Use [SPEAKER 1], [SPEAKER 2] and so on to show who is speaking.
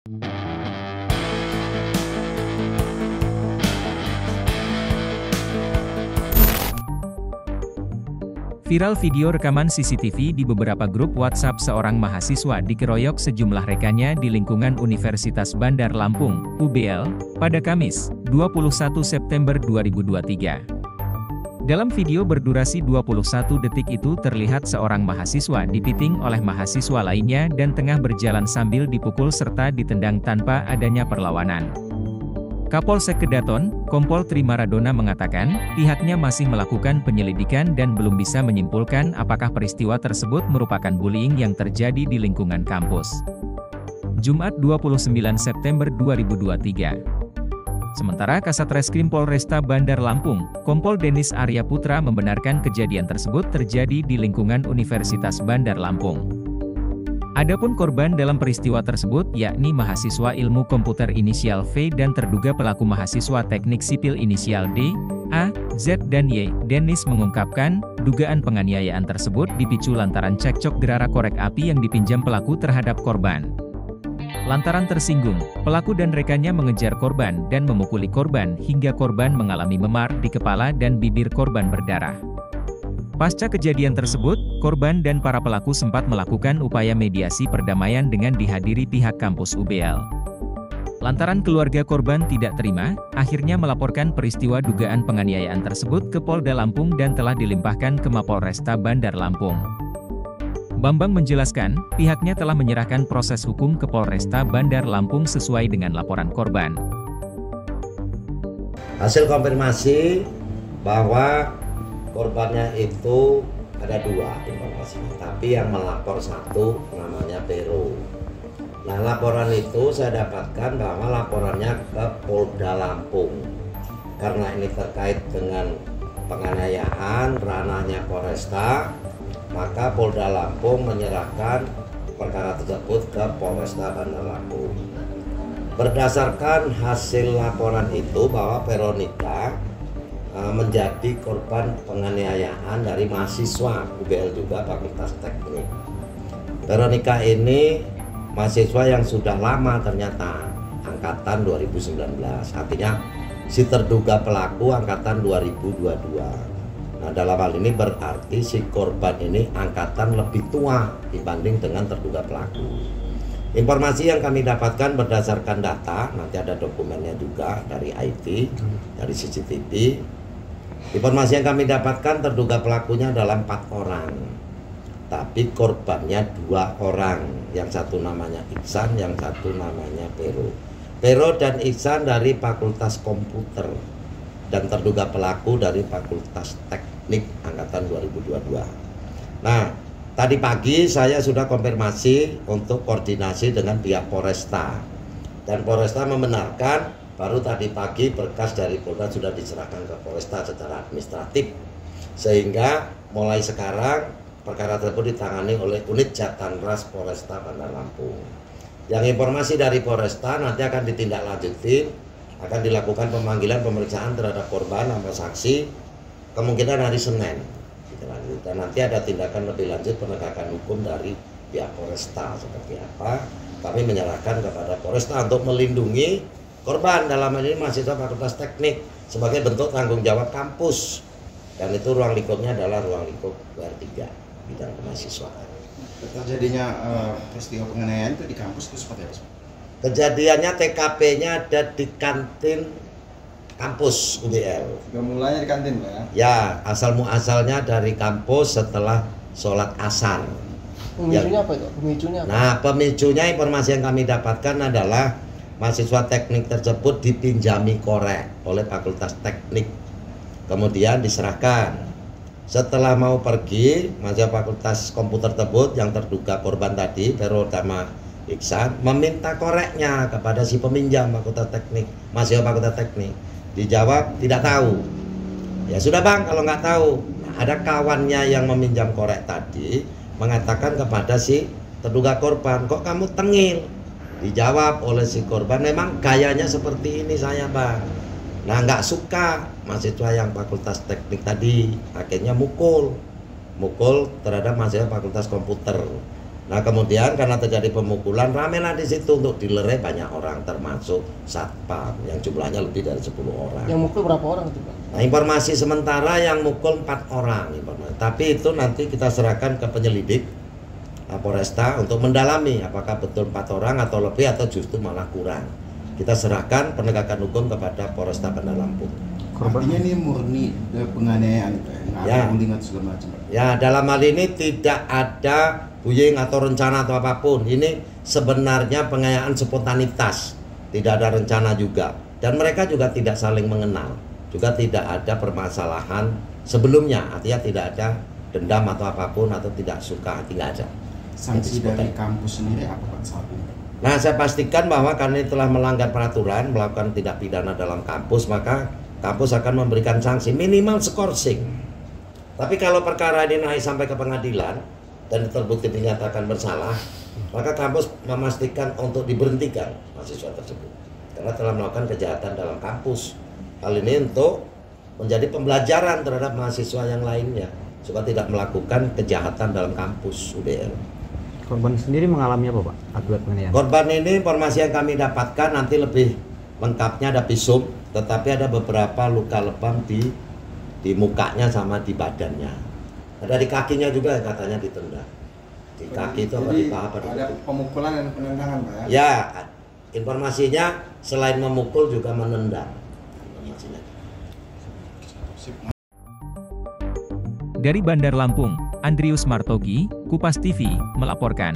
[SPEAKER 1] Viral video rekaman CCTV di beberapa grup WhatsApp seorang mahasiswa dikeroyok sejumlah rekannya di lingkungan Universitas Bandar Lampung, UBL, pada Kamis, 21 September 2023. Dalam video berdurasi 21 detik itu terlihat seorang mahasiswa dipiting oleh mahasiswa lainnya dan tengah berjalan sambil dipukul serta ditendang tanpa adanya perlawanan. Kapolsek Kedaton, Kompol Tri Maradona mengatakan, pihaknya masih melakukan penyelidikan dan belum bisa menyimpulkan apakah peristiwa tersebut merupakan bullying yang terjadi di lingkungan kampus. Jumat 29 September 2023. Sementara Kasat Reskrim Polresta Bandar Lampung, Kompol Denis Arya Putra membenarkan kejadian tersebut terjadi di lingkungan Universitas Bandar Lampung. Adapun korban dalam peristiwa tersebut yakni mahasiswa ilmu komputer inisial V dan terduga pelaku mahasiswa teknik sipil inisial D, A, Z dan Y. Denis mengungkapkan, dugaan penganiayaan tersebut dipicu lantaran cekcok gerara korek api yang dipinjam pelaku terhadap korban. Lantaran tersinggung, pelaku dan rekannya mengejar korban dan memukuli korban hingga korban mengalami memar di kepala dan bibir korban berdarah. Pasca kejadian tersebut, korban dan para pelaku sempat melakukan upaya mediasi perdamaian dengan dihadiri pihak kampus UBL. Lantaran keluarga korban tidak terima, akhirnya melaporkan peristiwa dugaan penganiayaan tersebut ke Polda Lampung dan telah dilimpahkan ke Mapolresta Bandar Lampung. Bambang menjelaskan, pihaknya telah menyerahkan proses hukum ke Polresta Bandar Lampung sesuai dengan laporan korban.
[SPEAKER 2] Hasil konfirmasi bahwa korbannya itu ada dua informasinya, tapi yang melapor satu namanya Pero. Nah, laporan itu saya dapatkan bahwa laporannya ke Polda Lampung. Karena ini terkait dengan penganiayaan ranahnya Polresta, maka Polda Lampung menyerahkan perkara tersebut ke Polresta Bandar Lampung. Berdasarkan hasil laporan itu bahwa Veronica menjadi korban penganiayaan dari mahasiswa UBL juga Fakultas Teknik. Veronica ini mahasiswa yang sudah lama ternyata, angkatan 2019, artinya si terduga pelaku angkatan 2022. Nah, dalam hal ini berarti si korban ini angkatan lebih tua dibanding dengan terduga pelaku. Informasi yang kami dapatkan berdasarkan data, nanti ada dokumennya juga dari IT, dari CCTV. Informasi yang kami dapatkan terduga pelakunya adalah 4 orang, tapi korbannya 2 orang, yang satu namanya Iksan, yang satu namanya Pero. Pero dan Iksan dari Fakultas Komputer dan terduga pelaku dari Fakultas Teknik angkatan 2022. Nah, tadi pagi saya sudah konfirmasi untuk koordinasi dengan pihak Polresta, dan Polresta membenarkan baru tadi pagi berkas dari Polda sudah diserahkan ke Polresta secara administratif, sehingga mulai sekarang perkara tersebut ditangani oleh unit Jatanras Polresta Bandar Lampung. Yang informasi dari Polresta nanti akan ditindaklanjuti, akan dilakukan pemanggilan pemeriksaan terhadap korban sama saksi kemungkinan hari Senin. Dan nanti ada tindakan lebih lanjut penegakan hukum dari pihak Polresta seperti apa. Kami menyerahkan kepada Polresta untuk melindungi korban, dalam hal ini mahasiswa Fakultas Teknik, sebagai bentuk tanggung jawab kampus, dan itu ruang lingkupnya adalah ruang lingkup WR3 bidang kemahasiswaan.
[SPEAKER 3] Terjadinya peristiwa penganiayaan itu di kampus itu seperti apa?
[SPEAKER 2] Kejadiannya TKP-nya ada di kantin kampus UBL.
[SPEAKER 3] Mulanya di kantin, Pak ya?
[SPEAKER 2] Ya, asal muasalnya dari kampus setelah sholat asar.
[SPEAKER 4] Pemicunya apa itu? Pemicunya apa?
[SPEAKER 2] Nah, pemicunya informasi yang kami dapatkan adalah mahasiswa teknik tersebut dipinjami korek oleh Fakultas Teknik, kemudian diserahkan. Setelah mau pergi, mahasiswa Fakultas Komputer tersebut yang terduga korban tadi, Vero sama Iksan, meminta koreknya kepada si peminjam Fakultas Teknik, mahasiswa Fakultas Teknik. Dijawab tidak tahu. Ya sudah bang, kalau nggak tahu. Nah, ada kawannya yang meminjam korek tadi mengatakan kepada si terduga korban, kok kamu tengil? Dijawab oleh si korban, memang gayanya seperti ini saya bang. Nah, nggak suka mahasiswa yang Fakultas Teknik tadi, akhirnya mukul terhadap mahasiswa Fakultas Komputer. Nah kemudian karena terjadi pemukulan, ramelah di situ untuk dilerai banyak orang termasuk satpam yang jumlahnya lebih dari 10 orang.
[SPEAKER 4] Yang mukul berapa orang itu Pak?
[SPEAKER 2] Nah informasi sementara yang mukul 4 orang, tapi itu nanti kita serahkan ke penyelidik Polresta untuk mendalami apakah betul 4 orang atau lebih atau justru malah kurang. Kita serahkan penegakan hukum kepada Polresta Bandar Lampung.
[SPEAKER 3] Artinya ini murni penganiayaan itu ya, nggak ada ulingan segala macam.
[SPEAKER 2] Ya dalam hal ini tidak ada bullying atau rencana atau apapun. Ini sebenarnya penganiayaan spontanitas, tidak ada rencana juga. Dan mereka juga tidak saling mengenal, juga tidak ada permasalahan sebelumnya, artinya tidak ada dendam atau apapun atau tidak suka, tidak ada.
[SPEAKER 3] Sanksi dari kampus sendiri apa Pak saat ini?
[SPEAKER 2] Nah saya pastikan bahwa karena telah melanggar peraturan, melakukan tindak pidana dalam kampus, maka kampus akan memberikan sanksi minimal skorsing. Tapi kalau perkara ini naik sampai ke pengadilan dan terbukti dinyatakan bersalah, maka kampus memastikan untuk diberhentikan mahasiswa tersebut karena telah melakukan kejahatan dalam kampus. Hal ini untuk menjadi pembelajaran terhadap mahasiswa yang lainnya supaya tidak melakukan kejahatan dalam kampus UBL.
[SPEAKER 5] Korban sendiri mengalami apa Pak akibat penganiayaan?
[SPEAKER 2] Korban ini informasi yang kami dapatkan nanti lebih lengkapnya ada visum, tetapi ada beberapa luka lebam di mukanya sama di badannya. Ada di kakinya juga katanya ditendang. Di kaki itu apa di paha pada
[SPEAKER 3] ada pemukulan dan penendangan Pak ya?
[SPEAKER 2] Ya, informasinya selain memukul juga menendang. Informasinya.
[SPEAKER 1] Dari Bandar Lampung, Andrius Martogi, Kupas TV, melaporkan.